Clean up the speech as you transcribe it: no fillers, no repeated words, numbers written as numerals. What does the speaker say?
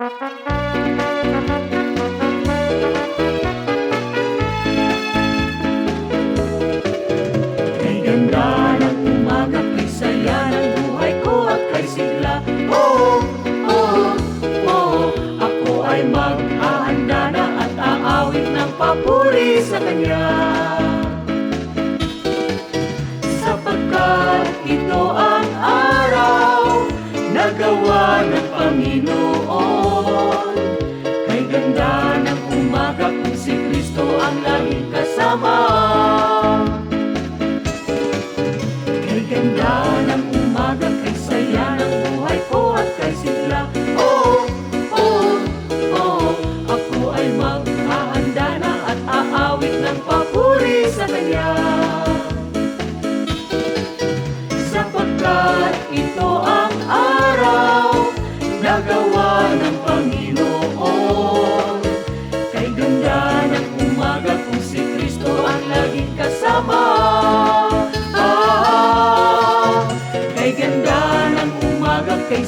Kay ganda ng umaga, kay saya ng buhay ko at kay sigla. Oo, oo, oo, ako ay maghahanda na at aawit ng papuri sa Kanya. Sapagkat ito ang araw na gawa ng Panginoon. Kay ganda ng umaga kung si Kristo ang laging kasama. Kay ganda ng umaga, kay saya ng buhay ko at kay sigla. Oo, oo, oo, ako ay maghahanda na at aawit ng papuri sa Kanya. Sapagkat ito ang araw na gawa ng Panginoon. Kay ganda ng umaga kung si Kristo ang laging kasama. Kay ganda ng umaga, kay